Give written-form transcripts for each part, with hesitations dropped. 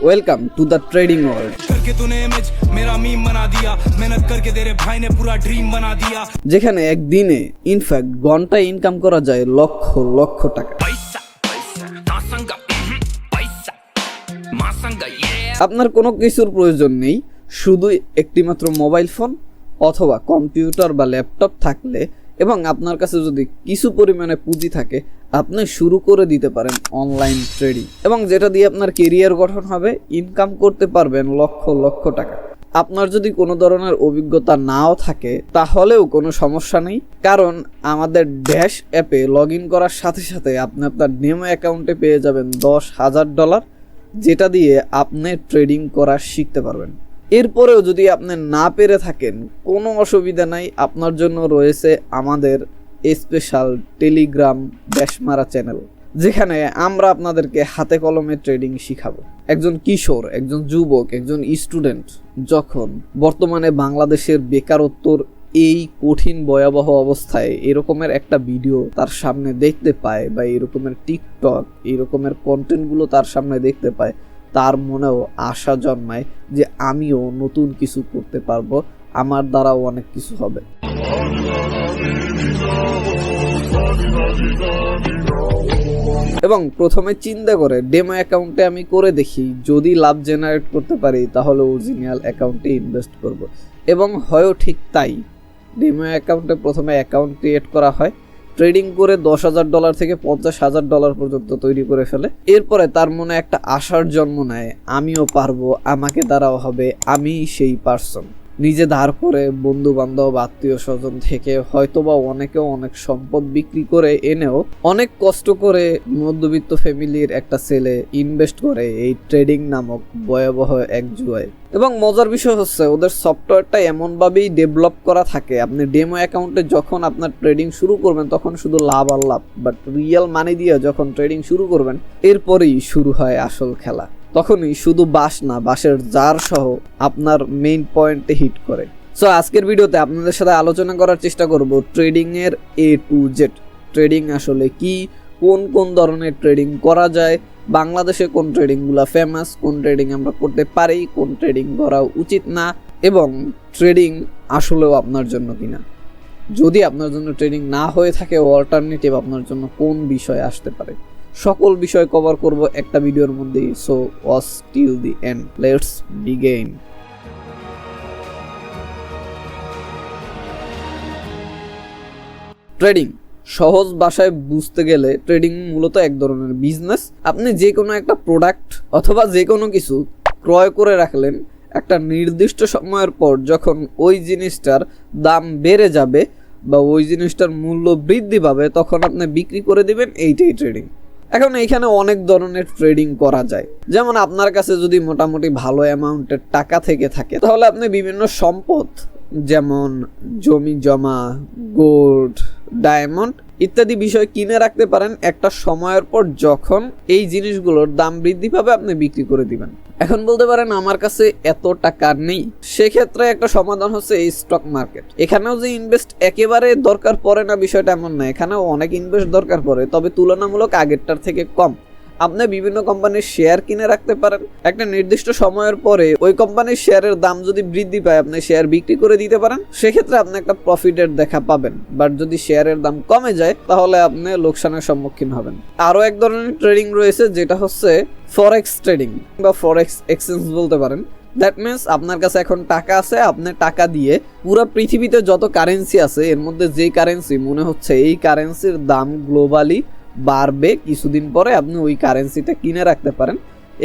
Welcome to the trading world. যেখানে একদিনে in fact ঘন্টায় ইনকাম করা যায় লক্ষ লক্ষ টাকা। আপনার কোনো কিছুর প্রয়োজন নেই, শুধু একটিমাত্র মোবাইল ফোন অথবা কম্পিউটার বা ল্যাপটপ থাকলে এবং আপনার কাছে যদি কিছু পরিমাণে পুঁজি থাকে, আপনি শুরু করে দিতে পারেন অনলাইন ট্রেডিং, এবং যেটা দিয়ে আপনার কেরিয়ার গঠন হবে, ইনকাম করতে পারবেন লক্ষ লক্ষ টাকা। আপনার যদি কোনো ধরনের অভিজ্ঞতা নাও থাকে তাহলেও কোনো সমস্যা নেই, কারণ আমাদের ড্যাশ অ্যাপে লগ ইন করার সাথে সাথে আপনি আপনার ডেমো অ্যাকাউন্টে পেয়ে যাবেন $10,000, যেটা দিয়ে আপনি ট্রেডিং করা শিখতে পারবেন। এরপরেও যদি আপনি না পেরে থাকেন, কোনো অসুবিধা নাই, আপনার জন্য রয়েছে আমাদের স্পেশাল টেলিগ্রাম ড্যাশমারা চ্যানেল, যেখানে আমরা আপনাদেরকে হাতে কলমে ট্রেডিং শিখাবো। একজন কিশোর, একজন যুবক, একজন স্টুডেন্ট যখন বর্তমানে বাংলাদেশের বেকারত্বর এই কঠিন ভয়াবহ অবস্থায় এরকমের একটা ভিডিও তার সামনে দেখতে পায়, বা এরকমের টিকটক এরকমের কন্টেন্টগুলো তার সামনে দেখতে পায়, তার মনেও আশা জন্মায় যে আমিও নতুন কিছু করতে পারবো, আমার দ্বারাও অনেক কিছু হবে। এবং প্রথমে চিন্তা করে ডেমো অ্যাকাউন্টে আমি করে দেখি, যদি লাভ জেনারেট করতে পারি তাহলে অরিজিনাল অ্যাকাউন্টে ইনভেস্ট করব। এবং হয়ও ঠিক তাই, ডেমো অ্যাকাউন্টে প্রথমে অ্যাকাউন্ট ক্রিয়েট করা হয়, ট্রেডিং করে $10,000 থেকে $50,000 পর্যন্ত তৈরি করে ফেলে। এরপরে তার মনে একটা আশার জন্ম নেয়, আমিও পারবো, আমাকে দ্বারাও হবে, আমি সেই পারসন। নিজে ধার করে, বন্ধু বান্ধব আত্মীয় স্বজন থেকে হয়তোবা অনেকেও অনেক সম্পদ বিক্রি করে এনেও অনেক কষ্ট করে মধ্যবিত্ত ফ্যামিলির একটা ছেলে ইনভেস্ট করে এই ট্রেডিং নামক ভয়াবহ এক জুয়ায়। এবং মজার বিষয় হচ্ছে, ওদের সফটওয়্যারটা এমনভাবেই ডেভেলপ করা থাকে, আপনি ডেমো অ্যাকাউন্টে যখন আপনার ট্রেডিং শুরু করবেন তখন শুধু লাভ আর লাভ, বাট রিয়েল মানি দিয়ে যখন ট্রেডিং শুরু করবেন এরপরেই শুরু হয় আসল খেলা। তখনই শুধু বাস না, বাসের জার সহ আপনার মেইন পয়েন্টে হিট করে। সো আজকের ভিডিওতে আপনাদের সাথে আলোচনা করার চেষ্টা করব ট্রেডিং এর A to Z। ট্রেডিং আসলে কি, কোন কোন ধরনের ট্রেডিং করা যায়, বাংলাদেশে কোন ট্রেডিংগুলো ফেমাস, কোন ট্রেডিং আমরা করতে পারি, কোন ট্রেডিং করা উচিত না, এবং ট্রেডিং আসলেও আপনার জন্য কিনা। যদি আপনার জন্য ট্রেডিং না হয়ে থাকে, অল্টারনেটিভ আপনার জন্য কোন বিষয় আসতে পারে, সকল বিষয় কভার করব একটা ভিডিওর মধ্যেই। So watch till the end, let's begin. Trading সহজ ভাষায় বুঝতে গেলে ট্রেডিং মূলত এক ধরনের বিজনেস। আপনি যে কোনো একটা প্রোডাক্ট অথবা যে কোনো কিছু ক্রয় করে রাখলেন, একটা নির্দিষ্ট সময়ের পর যখন ওই জিনিসটার দাম বেড়ে যাবে বা ওই জিনিসটার মূল্য বৃদ্ধি পাবে, তখন আপনি বিক্রি করে দিবেন, এইটাই ট্রেডিং। এখন এইখানে অনেক ধরনের ট্রেডিং করা যায়। যেমন আপনার কাছে যদি মোটামুটি ভালো অ্যামাউন্টের টাকা থেকে থাকে, তাহলে আপনি বিভিন্ন সম্পদ যেমন জমি জমা, গোল্ড, ডায়মন্ড ইত্যাদি বিষয় কিনে রাখতে পারেন। একটা সময়ের পর যখন এই জিনিসগুলোর দাম বৃদ্ধি পাবে, আপনি বিক্রি করে দিবেন। এখন বলতে পারেন আমার কাছে এত টাকা নেই, সেক্ষেত্রে একটা সমাধান হচ্ছে এই স্টক মার্কেট। এখানেও যে ইনভেস্ট একেবারে দরকার পড়ে না, বিষয়টা এমন না, এখানেও অনেক ইনভেস্ট দরকার পড়ে, তবে তুলনামূলক আগেরটার থেকে কম। আপনি বিভিন্ন কোম্পানির শেয়ার কিনে রাখতে পারেন, একটা নির্দিষ্ট সময়ের পরে ওই কোম্পানির শেয়ারের দাম যদি বৃদ্ধি পায়, আপনি শেয়ার বিক্রি করে দিতে পারেন, সেক্ষেত্রে আপনি একটা প্রফিটের দেখা পাবেন। বাট যদি শেয়ারের দাম কমে যায়, তাহলে আপনি লোকসানের সম্মুখীন হবেন। আরও এক ধরনের ট্রেডিং রয়েছে, যেটা হচ্ছে ফরেক্স ট্রেডিং বা ফরেক্স এক্সচেঞ্জ বলতে পারেন। দ্যাট মিনস আপনার কাছে এখন টাকা আছে, আপনি টাকা দিয়ে পুরো পৃথিবীতে যত কারেন্সি আছে এর মধ্যে যে কারেন্সি মনে হচ্ছে এই কারেন্সির দাম গ্লোবালি বাড়বে, কিছুদিন পরে আপনি ওই কারেন্সিটা কিনে রাখতে পারেন।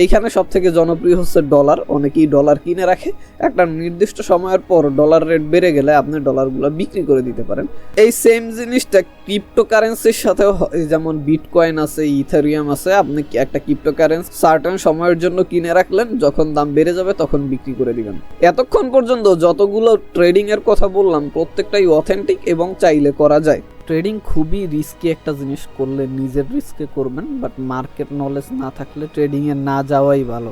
এইখানে সব থেকে জনপ্রিয় হচ্ছে ডলার। অনেকেই ডলার কিনে রাখে, একটা নির্দিষ্ট সময়ের পর ডলার রেট বেড়ে গেলে আপনি ডলারগুলো বিক্রি করে দিতে পারেন। এই সেম জিনিসটা ক্রিপ্টো কারেন্সির সাথেও, যেমন বিটকয়েন আছে, ইথেরিয়াম আছে, আপনি একটা ক্রিপ্টো কারেন্সি সার্টেন সময়ের জন্য কিনে রাখলেন, যখন দাম বেড়ে যাবে তখন বিক্রি করে দিবেন। এতক্ষণ পর্যন্ত যতগুলো ট্রেডিং এর কথা বললাম, প্রত্যেকটাই অথেন্টিক এবং চাইলে করা যায়। ট্রেডিং খুবই রিস্কি একটা জিনিস, করলে নিজের রিস্কে করবেন, বাট মার্কেট নলেজ না থাকলে ট্রেডিং এ না যাওয়াই ভালো।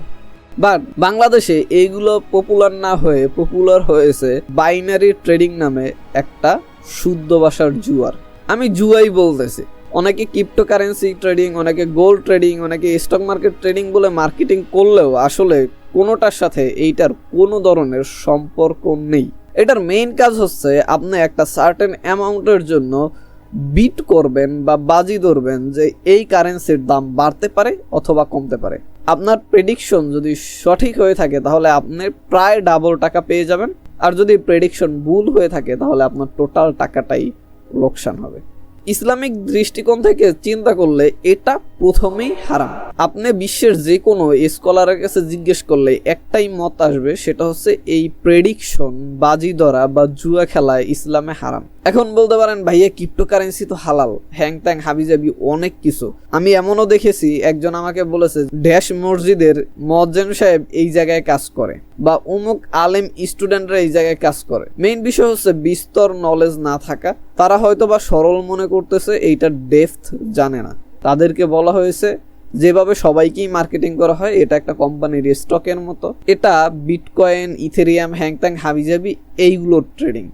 বাট বাংলাদেশে এইগুলো পপুলার না হয়ে পপুলার হয়েছে বাইনারি ট্রেডিং নামে একটা শুদ্ধ ভাষার জুয়ার। আমি জুয়াই বলতেছি, অনেকে ক্রিপ্টোকারেন্সি ট্রেডিং, অনেকে গোল্ড ট্রেডিং, অনেকে স্টক মার্কেট ট্রেডিং বলে মার্কেটিং করলেও আসলে কোনোটার সাথে এইটার কোনো ধরনের সম্পর্ক নেই। এটার মেইন কাজ হচ্ছে আপনি একটা সার্টেন অ্যামাউন্টের জন্য বিট করবেন বা বাজি ধরবেন যে এই কারেন্সির দাম বাড়তে পারে অথবা কমতে পারে। আপনার প্রেডিকশন যদি সঠিক হয়ে থাকে তাহলে আপনি প্রায় ডাবল টাকা পেয়ে যাবেন, আর যদি প্রেডিকশন ভুল হয়ে থাকে তাহলে আপনার টোটাল টাকাটাই লোকসান হবে। ইসলামিক দৃষ্টিকোণ থেকে চিন্তা করলে এটা প্রথমেই হারাম। আপনি বিশ্বের যে কোনো স্কলারের কাছে জিজ্ঞেস করলে একটাই মত আসবে, সেটা হচ্ছে এই প্রেডিকশন, বাজি ধরা বা জুয়া খেলা ইসলামে হারাম। এখন বলতে পারেন ভাইয়া ক্রিপ্টোকারেন্সি তো হালাল, হ্যাং ত্যাং হাবিজাবি অনেক কিছু। আমি এমনও দেখেছি একজন আমাকে বলেছে ড্যাশ মসজিদের মুয়াজ্জিন সাহেব এই জায়গায় কাজ করে বা অমুক আলেম স্টুডেন্টরা এই জায়গায় কাজ করে। মেইন বিষয় হচ্ছে বিস্তর নলেজ না থাকা। তারা হয়তো বা সরল মনে করতেছে, এইটার ডেপথ জানে না। তাদেরকে বলা হয়েছে যেভাবে সবাইকেই মার্কেটিং করা হয়, এটা একটা কোম্পানির স্টকের মতো, এটা বিটকয়েন, ইথেরিয়াম, হ্যাংত্যাং হাবিজাবি এইগুলোর ট্রেডিং।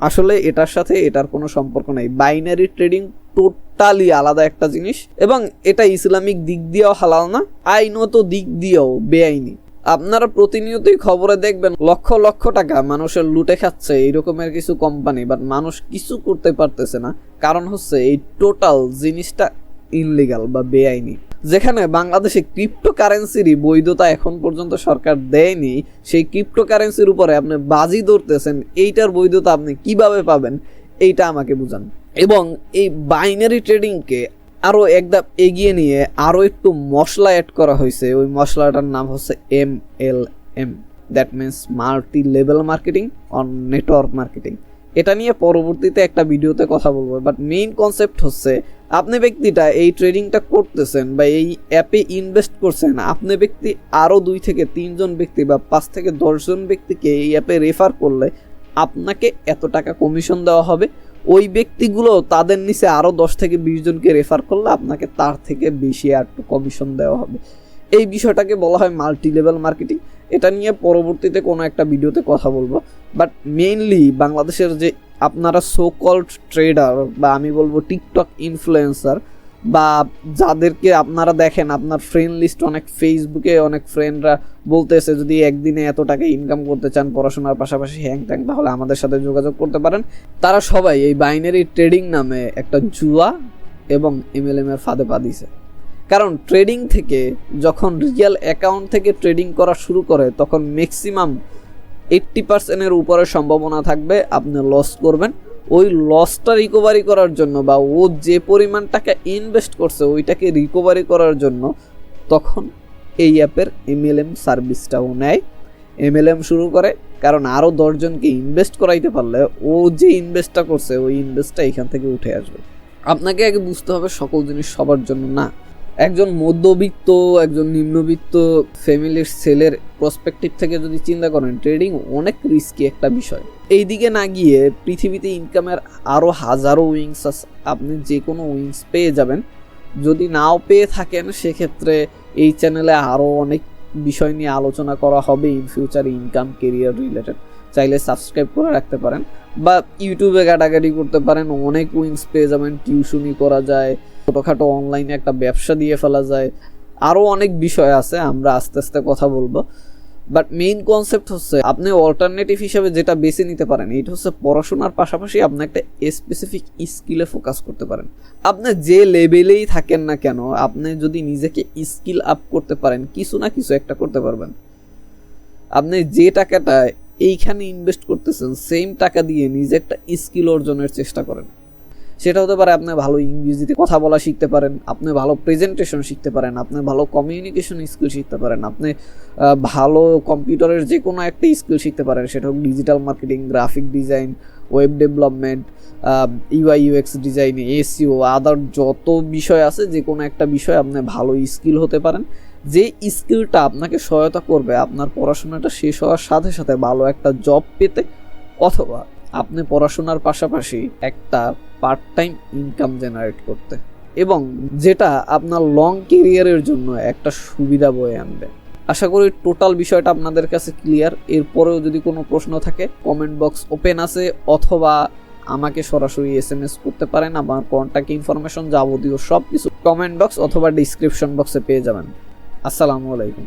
আসলে এটার সাথে এটার কোনো সম্পর্ক নেই। বাইনারি ট্রেডিং টোটালি আলাদা একটা জিনিস, এবং এটা ইসলামিক দিক দিয়েও হালাল না, আইনত দিক দিয়েও বেআইনি। আপনারা প্রতিনিয়তই খবরে দেখবেন লক্ষ লক্ষ টাকা মানুষের লুটে খাচ্ছে এইরকমের কিছু কোম্পানি, বাট মানুষ কিছু করতে পারতেছে না। কারণ হচ্ছে এই টোটাল জিনিসটা ইনলিগাল বা বেআইনি। যেখানে বাংলাদেশে ক্রিপ্টোকারেন্সিরই বৈধতা এখন পর্যন্ত সরকার দেয়নি, সেই ক্রিপ্টোকারেন্সির উপরে আপনি বাজি ধরতেছেন, এইটার বৈধতা আপনি কিভাবে পাবেন এইটা আমাকে বুঝান। এবং এই বাইনারি ট্রেডিংকে আরও একধাপ এগিয়ে নিয়ে আরও একটু মশলা অ্যাড করা হয়েছে। ওই মশলাটার নাম হচ্ছে MLM, that means multi level marketing on network marketing. এটা নিয়ে পরবর্তীতে একটা ভিডিওতে কথা বলবো, বাট মেইন কনসেপ্ট হচ্ছে আপনি ব্যক্তিটা এই ট্রেডিংটা করতেছেন বা এই অ্যাপে ইনভেস্ট করছেন, আপনি ব্যক্তি আরও 2 থেকে 3 জন ব্যক্তি বা 5 থেকে 10 জন ব্যক্তিকে এই অ্যাপে রেফার করলে আপনাকে এত টাকা কমিশন দেওয়া হবে। ওই ব্যক্তিগুলো তাদের নিচে আরও 10 থেকে 20 জনকে রেফার করলে আপনাকে তার থেকে বেশি আর একটু কমিশন দেওয়া হবে। এই বিষয়টাকে বলা হয় মাল্টি লেভেল মার্কেটিং। এটা নিয়ে পরবর্তীতে কোনো একটা ভিডিওতে কথা বলবো। বাট মেইনলি বাংলাদেশের যে আপনারা সো কল্ড ট্রেডার বা আমি বলবো টিকটক ইনফ্লুয়েন্সার, বা যাদেরকে আপনারা দেখেন আপনার ফ্রেন্ড লিস্ট, অনেক ফেসবুকে অনেক ফ্রেন্ডরা বলতেছে যদি একদিনে এত টাকা ইনকাম করতে চান পড়াশোনার পাশাপাশি হ্যাং ট্যাং, তাহলে আমাদের সাথে যোগাযোগ করতে পারেন। তারা সবাই এই বাইনারি ট্রেডিং নামে একটা জুয়া এবং MLM এর ফাঁদে পা দিছে। কারণ ট্রেডিং থেকে যখন রিয়েল অ্যাকাউন্ট থেকে ট্রেডিং করা শুরু করে তখন ম্যাক্সিমাম 80% উপরে সম্ভাবনা থাকবে আপনি লস করবেন। ওই লসটা রিকভারি করার জন্য বা ও যে পরিমাণ টাকা ইনভেস্ট করছে ওইটাকে রিকভারি করার জন্য তখন এই অ্যাপের MLM সার্ভিসটাও নেয়, MLM শুরু করে। কারণ আরও 10 জনকে ইনভেস্ট করাইতে পারলে ও যে ইনভেস্টটা করছে ওই ইনভেস্টটা এখান থেকে উঠে আসবে। আপনাকে আগে বুঝতে হবে সকল জিনিস সবার জন্য না। একজন মধ্যবিত্ত, একজন নিম্নবিত্ত ফ্যামিলির ছেলের প্রসপেক্টিভ থেকে যদি চিন্তা করেন, ট্রেডিং অনেক রিস্কি একটা বিষয়। এই দিকে না গিয়ে পৃথিবীতে ইনকামের আরও হাজারো উইংস আছে, আপনি যে কোনো উইংস পেয়ে যাবেন। যদি নাও পেয়ে থাকেন সেক্ষেত্রে এই চ্যানেলে আরও অনেক বিষয় নিয়ে আলোচনা করা হবে in future, income, career related. চাইলে সাবস্ক্রাইব করে রাখতে পারেন বা ইউটিউবে ঘাটাঘাটি করতে পারেন, অনেক উইংস পেয়ে যাবেন। টিউশনি করা যায়, ছোটোখাটো অনলাইনে একটা ব্যবসা দিয়ে ফেলা যায়, আরও অনেক বিষয় আছে, আমরা আস্তে আস্তে কথা বলবো। বাট মেইন কনসেপ্ট হচ্ছে আপনি অল্টারনেটিভ হিসেবে যেটা বেছে নিতে পারেন এটা হচ্ছে পড়াশোনার পাশাপাশি আপনি একটা স্পেসিফিক স্কিলে ফোকাস করতে পারেন। আপনি যে লেভেলেই থাকেন না কেন, আপনি যদি নিজেকে স্কিল আপ করতে পারেন কিছু না কিছু একটা করতে পারবেন। আপনি যে টাকাটা এইখানে ইনভেস্ট করতেছেন সেম টাকা দিয়ে নিজে একটা স্কিল অর্জনের চেষ্টা করেন। সেটা হতে পারে আপনি ভালো ইংরেজিতে কথা বলা শিখতে পারেন, আপনি ভালো প্রেজেন্টেশন শিখতে পারেন, আপনি ভালো কমিউনিকেশন স্কিল শিখতে পারেন, আপনি ভালো কম্পিউটারের যে কোনো একটা স্কিল শিখতে পারেন। সেটা হোক digital marketing, graphic design, web development, UI UX design, SEO, আদার যত বিষয় আছে যে কোনো একটা বিষয় আপনি ভালো স্কিল হতে পারেন। যে স্কিলটা আপনাকে সহায়তা করবে আপনার পড়াশোনাটা শেষ হওয়ার সাথে সাথে ভালো একটা জব পেতে, অথবা আপনি পড়াশোনার পাশাপাশি একটা পার্ট টাইম ইনকাম জেনারেট করতে, এবং যেটা আপনার লং কেরিয়ারের জন্য একটা সুবিধা বয়ে আনবে। আশা করি টোটাল বিষয়টা আপনাদের কাছে ক্লিয়ার। এরপরেও যদি কোনো প্রশ্ন থাকে কমেন্ট বক্স ওপেন আছে, অথবা আমাকে সরাসরি SMS করতে পারেন। আমার কন্ট্যাক্ট ইনফরমেশন যাবতীয় সব কিছু কমেন্ট বক্স অথবা ডিসক্রিপশন বক্সে পেয়ে যাবেন। আসসালামু আলাইকুম।